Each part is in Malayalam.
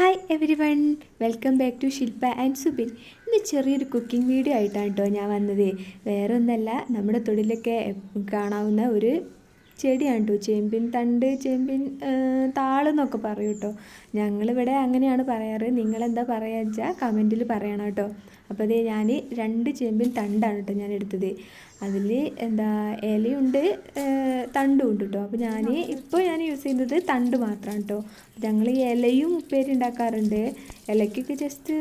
Hi everyone, welcome back to Shilpa and Subin. ഇന്ന് ചെറിയൊരു കുക്കിംഗ് വീഡിയോ ആയിട്ടാണ് കേട്ടോ ഞാൻ വന്നത്. വേറെ ഒന്നല്ല, നമ്മുടെ തൊടിയിലൊക്കെ കാണാവുന്ന ഒരു ചെടിയാണ് കേട്ടോ, ചേമ്പിൻ തണ്ട്, ചേമ്പിൻ താളെന്നൊക്കെ പറയും കേട്ടോ. ഞങ്ങളിവിടെ അങ്ങനെയാണ് പറയാറ്. നിങ്ങളെന്താ പറയുക വെച്ചാൽ കമൻറ്റിൽ പറയണം കേട്ടോ. അപ്പോൾ അതേ ഞാൻ 2 ചേമ്പിൻ തണ്ടാണ് കേട്ടോ ഞാൻ എടുത്തത്. അതിൽ ഇലയുണ്ട്, തണ്ടും ഉണ്ട് കേട്ടോ. അപ്പോൾ ഞാൻ യൂസ് ചെയ്യുന്നത് തണ്ട് മാത്രമാണ് കേട്ടോ. ഞങ്ങൾ ഈ ഇലയും ഉപ്പേരി ഉണ്ടാക്കാറുണ്ട്. ഇലയ്ക്കൊക്കെ ജസ്റ്റ്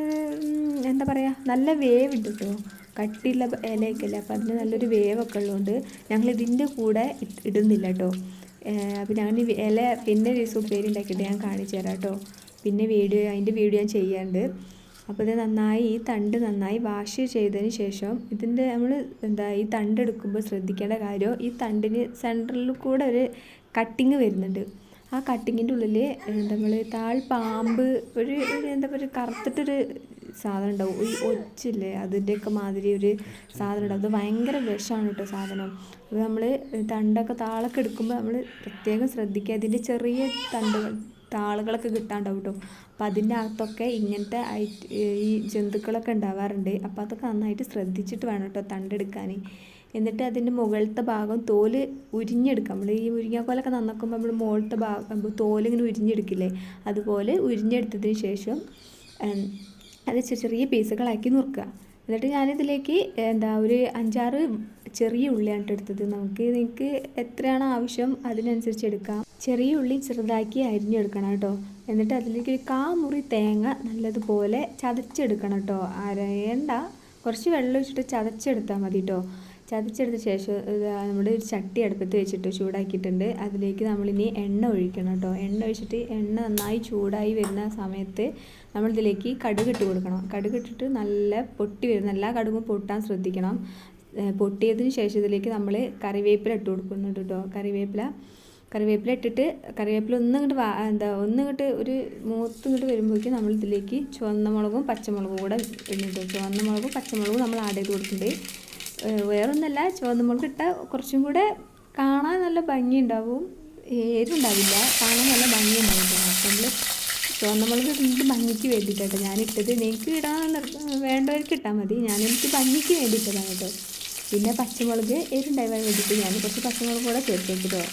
എന്താ പറയുക, നല്ല വേവ് ഉണ്ട് കേട്ടോ. കട്ടിയുള്ള ഇലയൊക്കെ അല്ലേ, അപ്പോൾ അതിന് നല്ലൊരു വേവൊക്കെ ഉള്ളതുകൊണ്ട് ഞങ്ങൾ ഇതിൻ്റെ കൂടെ ഇടുന്നില്ല കേട്ടോ. അപ്പോൾ ഞാൻ ഇല പിന്നെ ഒരു ദിവസം ഉപ്പേരി ഉണ്ടാക്കിയിട്ട് ഞാൻ കാണിച്ചു തരാം കേട്ടോ. പിന്നെ അതിൻ്റെ വീഡിയോ ഞാൻ ചെയ്യാറുണ്ട്. അപ്പോൾ ഇത് നന്നായി, ഈ തണ്ട് നന്നായി വാഷ് ചെയ്തതിന് ശേഷം നമ്മൾ ഈ തണ്ട് എടുക്കുമ്പോൾ ശ്രദ്ധിക്കേണ്ട കാര്യം, ഈ തണ്ടിന് സെൻറ്ററിൽ കൂടെ ഒരു കട്ടിങ് വരുന്നുണ്ട്. ആ കട്ടിങ്ങിൻ്റെ ഉള്ളിൽ നമ്മൾ പാമ്പ് ഒരു ഒരു കറുത്തിട്ടൊരു സാധനം ഉണ്ടാവും, ഈ ഒച്ചില്ലേ, അതിൻ്റെയൊക്കെ മാതിരി ഒരു സാധനം ഉണ്ടാവും. അത് ഭയങ്കര വിഷമാണ് കേട്ടോ സാധനം. അപ്പോൾ നമ്മൾ തണ്ടൊക്കെ താളൊക്കെ എടുക്കുമ്പോൾ നമ്മൾ പ്രത്യേകം ശ്രദ്ധിക്കുക. അതിൻ്റെ ചെറിയ താളുകളൊക്കെ കിട്ടാണ്ടാവും കേട്ടോ. അപ്പം അതിൻ്റെ അകത്തൊക്കെ ഇങ്ങനത്തെ ഈ ജന്തുക്കളൊക്കെ ഉണ്ടാവാറുണ്ട്. അപ്പോൾ അതൊക്കെ നന്നായിട്ട് ശ്രദ്ധിച്ചിട്ട് വേണം കേട്ടോ തണ്ടെടുക്കാൻ. എന്നിട്ട് അതിൻ്റെ മുകളിലത്തെ ഭാഗം തോല് ഉരിഞ്ഞെടുക്കാം. നമ്മൾ ഈ മുരിങ്ങാക്കോലൊക്കെ നന്നാക്കുമ്പോൾ നമ്മൾ മുകളിലത്തെ ഭാഗം തോലിങ്ങനെ ഉരിഞ്ഞെടുക്കില്ലേ, അതുപോലെ ഉരിഞ്ഞെടുത്തതിന് ശേഷം അത് ചെറിയ പീസുകളാക്കി നുറുക്കുക. എന്നിട്ട് ഞാനിതിലേക്ക് ഒരു 5-6 ചെറിയ ഉള്ളിയാണ് എടുത്തത്. നിങ്ങൾക്ക് എത്രയാണ് ആവശ്യം അതിനനുസരിച്ച് എടുക്കാം. ചെറിയ ഉള്ളി ചെറുതാക്കി അരിഞ്ഞെടുക്കണം കേട്ടോ. എന്നിട്ട് അതിലേക്ക് ഒരു 1/4 മുറി തേങ്ങ നല്ലതുപോലെ ചതച്ചെടുക്കണം കേട്ടോ. അരയണ്ട, കുറച്ച് വെള്ളം ഒഴിച്ചിട്ട് ചതച്ചെടുത്താൽ മതി കേട്ടോ. ചതച്ചെടുത്ത ശേഷം നമ്മുടെ ഒരു ചട്ടി അടുപ്പത്ത് വെച്ചിട്ട് ചൂടാക്കിയിട്ടുണ്ട്. അതിലേക്ക് നമ്മളിനി എണ്ണ ഒഴിക്കണം കേട്ടോ. എണ്ണ ഒഴിച്ചിട്ട് എണ്ണ നന്നായി ചൂടായി വരുന്ന സമയത്ത് നമ്മളിതിലേക്ക് കടുക് ഇട്ട് കൊടുക്കണം. കടുക് ഇട്ടിട്ട് നല്ല പൊട്ടി വരുന്ന, എല്ലാ കടുകും പൊട്ടാൻ ശ്രദ്ധിക്കണം. പൊട്ടിയതിന് ശേഷം ഇതിലേക്ക് നമ്മൾ കറിവേപ്പില ഇട്ട് കൊടുക്കുന്നുണ്ട് കേട്ടോ. കറിവേപ്പില ഇട്ടിട്ട് കറിവേപ്പില ഒന്നിങ്ങോട്ട് ഒരു മൂത്തിങ്ങോട്ട് വരുമ്പോഴേക്കും നമ്മൾ ഇതിലേക്ക് ചുവന്ന മുളകും പച്ചമുളകും കൂടെ ഇടുന്നുണ്ട്. ചുവന്ന മുളകും പച്ചമുളകും നമ്മൾ ആഡ് ചെയ്ത് കൊടുക്കുന്നുണ്ട്. വേറൊന്നല്ല, ചുവന്ന മുളക് ഇട്ടാൽ കുറച്ചും കൂടെ കാണാൻ നല്ല ഭംഗിയുണ്ടാവും, എരിവുണ്ടാവില്ല, കാണാൻ നല്ല ഭംഗിയുണ്ടാവില്ല. അപ്പോൾ നമ്മൾ ചുവന്ന മുളക് ഇട്ട് ഭംഗിക്ക് വേണ്ടിയിട്ടോ ഞാനിട്ടത്. നിങ്ങൾക്ക് ഇടാൻ വേണ്ടവർക്ക് ഇട്ടാൽ മതി, എനിക്ക് ഭംഗിക്ക് വേണ്ടിയിട്ടതാണ് കേട്ടോ. പിന്നെ പച്ചമുളക് എരിവുണ്ടാവാൻ വേണ്ടിയിട്ട് ഞാൻ കുറച്ച് പച്ചമുളക് കൂടെ ചേർത്തിട്ടോ.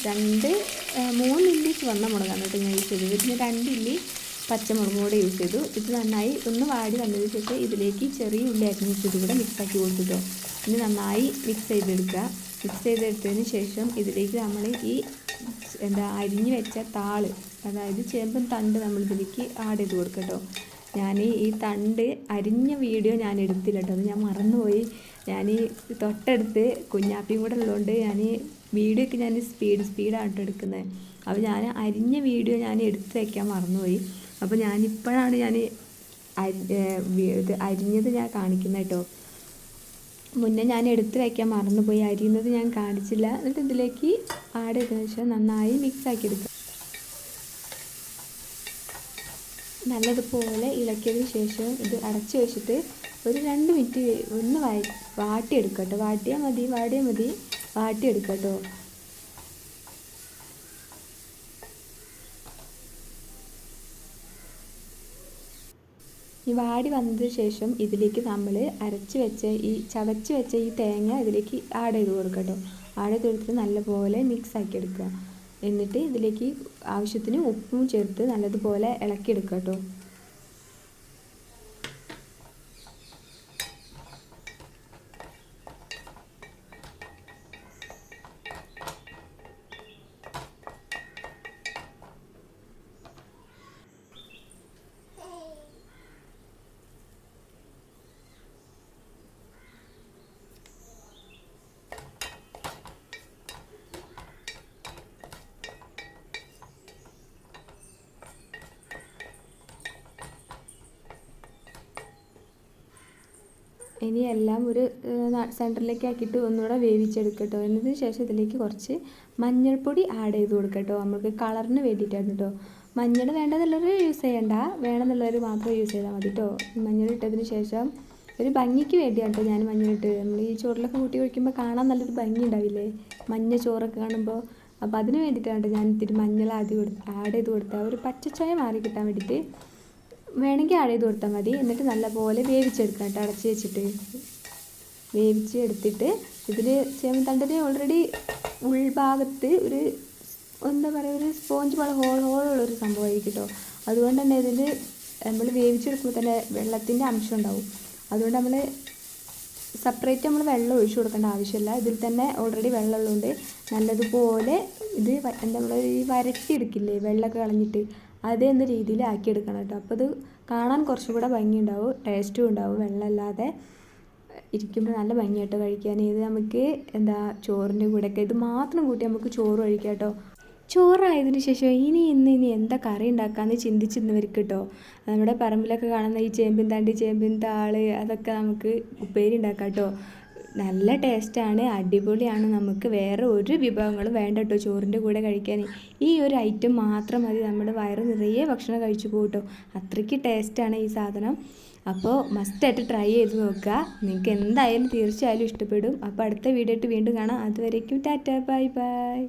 3 ഇല്ലി ചുവന്ന മുളകാണ് കേട്ടോ ഞാൻ യൂസ് ചെയ്തത്. പിന്നെ 2 ഇല്ലി പച്ചമുളകും കൂടെ യൂസ് ചെയ്തു. ഇത് നന്നായി ഒന്ന് വാടി വന്നതിന് ശേഷം ഇതിലേക്ക് ചെറിയ ഉള്ളി അരിഞ്ഞിട്ട് കൂടെ മിക്സാക്കി കൊടുത്തിട്ടോ. ഇനി നന്നായി മിക്സ് ചെയ്തെടുക്കുക. മിക്സ് ചെയ്തെടുത്തതിന് ശേഷം ഇതിലേക്ക് നമ്മൾ ഈ അരിഞ്ഞ് വെച്ച താള്, അതായത് ചേമ്പൻ തണ്ട് നമ്മൾ ഇതിലേക്ക് ആഡ് ചെയ്ത് കൊടുക്കുക കേട്ടോ. ഞാൻ ഈ തണ്ട് അരിഞ്ഞ വീഡിയോ ഞാൻ എടുത്തില്ല കേട്ടോ, അത് ഞാൻ മറന്നുപോയി. ഞാൻ തൊട്ടടുത്ത് കുഞ്ഞാപ്പിയും കൂടെ ഉള്ളതുകൊണ്ട് ഞാൻ വീഡിയോയ്ക്ക് ഞാൻ സ്പീഡാണ് എടുക്കുന്നത്. അപ്പോൾ ഞാൻ അരിഞ്ഞ വീഡിയോ ഞാൻ എടുത്ത് വയ്ക്കാൻ മറന്നുപോയി. അപ്പോൾ ഞാനിപ്പോഴാണ് അരിഞ്ഞത് ഞാൻ കാണിക്കുന്നത് കേട്ടോ. മുന്നേ ഞാൻ എടുത്ത് വയ്ക്കാൻ മറന്നുപോയി, അരിയുന്നത് ഞാൻ കാണിച്ചില്ല. എന്നിട്ട് ഇതിലേക്ക് ആഡ് ചെയ്തതിന് ശേഷം നന്നായി മിക്സാക്കി എടുക്കുക. നല്ലതുപോലെ ഇളക്കിയതിന് ശേഷം ഇത് അടച്ചു വെച്ചിട്ട് ഒരു 2 മിനിറ്റ് ഒന്ന് വാട്ടിയെടുക്കുക കേട്ടോ. വാടിയാൽ മതി വാട്ടിയെടുക്കുക കേട്ടോ. ഈ വാടി വന്നതിന് ശേഷം ഇതിലേക്ക് നമ്മൾ ചതച്ച് വെച്ച ഈ തേങ്ങ ഇതിലേക്ക് ആഡ് ചെയ്ത് കൊടുക്കുക കേട്ടോ. ആഡ് ചെയ്ത് കൊടുത്തിട്ട് നല്ലപോലെ മിക്സ് ആക്കി എടുക്കുക. എന്നിട്ട് ഇതിലേക്ക് ആവശ്യത്തിന് ഉപ്പും ചേർത്ത് നല്ലതുപോലെ ഇളക്കിയെടുക്കുക കേട്ടോ. ഇനി എല്ലാം ഒരു സെൻറ്ററിലേക്ക് ആക്കിയിട്ട് ഒന്നുകൂടെ വേവിച്ചെടുക്കട്ടോ. എന്നതിന് ശേഷം ഇതിലേക്ക് കുറച്ച് മഞ്ഞൾപ്പൊടി ആഡ് ചെയ്ത് കൊടുക്കട്ടോ. നമുക്ക് കളറിന് വേണ്ടിയിട്ടാണ് കേട്ടോ. മഞ്ഞൾ വേണ്ടെന്നുള്ളവർ യൂസ് ചെയ്യണ്ട, വേണമെന്നുള്ളവർ മാത്രം യൂസ് ചെയ്താൽ മതി കേട്ടോ. മഞ്ഞൾ ഇട്ടതിന് ശേഷം ഒരു ഭംഗിക്ക് വേണ്ടിയാണ് കേട്ടോ ഞാൻ മഞ്ഞളിട്ട്. നമ്മൾ ഈ ചോറിലൊക്കെ കൂട്ടി ഒഴിക്കുമ്പോൾ കാണാൻ നല്ലൊരു ഭംഗി ഉണ്ടാവില്ലേ, മഞ്ഞ ചോറൊക്കെ കാണുമ്പോൾ. അപ്പോൾ അതിന് വേണ്ടിയിട്ടാണ് ഞാൻ ഇത്തിരി മഞ്ഞൾ ആഡ് ചെയ്ത് കൊടുത്താൽ ഒരു പച്ചച്ചായ മാറി കിട്ടാൻ വേണ്ടിയിട്ട് വേണമെങ്കിൽ ആഡ് ചെയ്ത് കൊടുത്താൽ മതി. എന്നിട്ട് നല്ലപോലെ വേവിച്ചെടുക്കാം കേട്ടോ, അടച്ച് വെച്ചിട്ട് വേവിച്ചെടുത്തിട്ട് ഇതിൽ ചേമ്പൻ തണ്ടിന് ഓൾറെഡി ഉൾഭാഗത്ത് ഒരു എന്താ പറയുക, ഒരു സ്പോഞ്ച് പോലെ ഹോളുള്ളൊരു സംഭവമായിരിക്കും കേട്ടോ. അതുകൊണ്ട് തന്നെ ഇതിൽ നമ്മൾ വേവിച്ചെടുക്കുമ്പോൾ തന്നെ വെള്ളത്തിൻ്റെ അംശം ഉണ്ടാവും. അതുകൊണ്ട് നമ്മൾ സെപ്പറേറ്റ് വെള്ളം ഒഴിച്ചു കൊടുക്കേണ്ട ആവശ്യമില്ല. ഇതിൽ തന്നെ ഓൾറെഡി വെള്ളമുള്ളതുകൊണ്ട് നല്ലതുപോലെ ഇത് നമ്മൾ ഈ വരട്ടിയെടുക്കില്ലേ വെള്ളമൊക്കെ കളഞ്ഞിട്ട്, അതേ എന്ന രീതിയിൽ ആക്കിയെടുക്കണം കേട്ടോ. അപ്പോൾ ഇത് കാണാൻ കുറച്ചും കൂടെ ഭംഗിയുണ്ടാവും, ടേസ്റ്റും ഉണ്ടാവും. വെള്ളമില്ലാതെ ഇരിക്കുമ്പോൾ നല്ല ഭംഗിയായിട്ടോ കഴിക്കാൻ. ഇത് നമുക്ക് ചോറിൻ്റെ കൂടെയൊക്കെ ഇത് മാത്രം കൂട്ടി നമുക്ക് ചോറ് കഴിക്കാം കേട്ടോ. ചോറായതിനു ശേഷം ഇനി എന്താ കറി ഉണ്ടാക്കാമെന്ന് ചിന്തിച്ചിരുന്നവർക്ക് കേട്ടോ, നമ്മുടെ പറമ്പിലൊക്കെ കാണുന്ന ഈ ചേമ്പിൻ തണ്ടി, ചേമ്പിൻ താള്, അതൊക്കെ നമുക്ക് ഉപ്പേരി ഉണ്ടാക്കാം കേട്ടോ. നല്ല ടേസ്റ്റാണ്, അടിപൊളിയാണ്. നമുക്ക് വേറെ ഒരു വിഭവങ്ങളും വേണ്ട കേട്ടോ ചോറിൻ്റെ കൂടെ കഴിക്കാൻ. ഈ ഒരു ഐറ്റം മാത്രം മതി, നമ്മുടെ വയറ് നിറയെ ഭക്ഷണം കഴിച്ചു പോകും കേട്ടോ. അത്രയ്ക്ക് ടേസ്റ്റാണ് ഈ സാധനം. അപ്പോൾ മസ്റ്റായിട്ട് ട്രൈ ചെയ്ത് നോക്കുക. നിങ്ങൾക്ക് എന്തായാലും തീർച്ചയായും ഇഷ്ടപ്പെടും. അപ്പോൾ അടുത്ത വീഡിയോ ആയിട്ട് വീണ്ടും കാണാം. അതുവരേക്കും ടാറ്റാ, ബൈ ബൈ.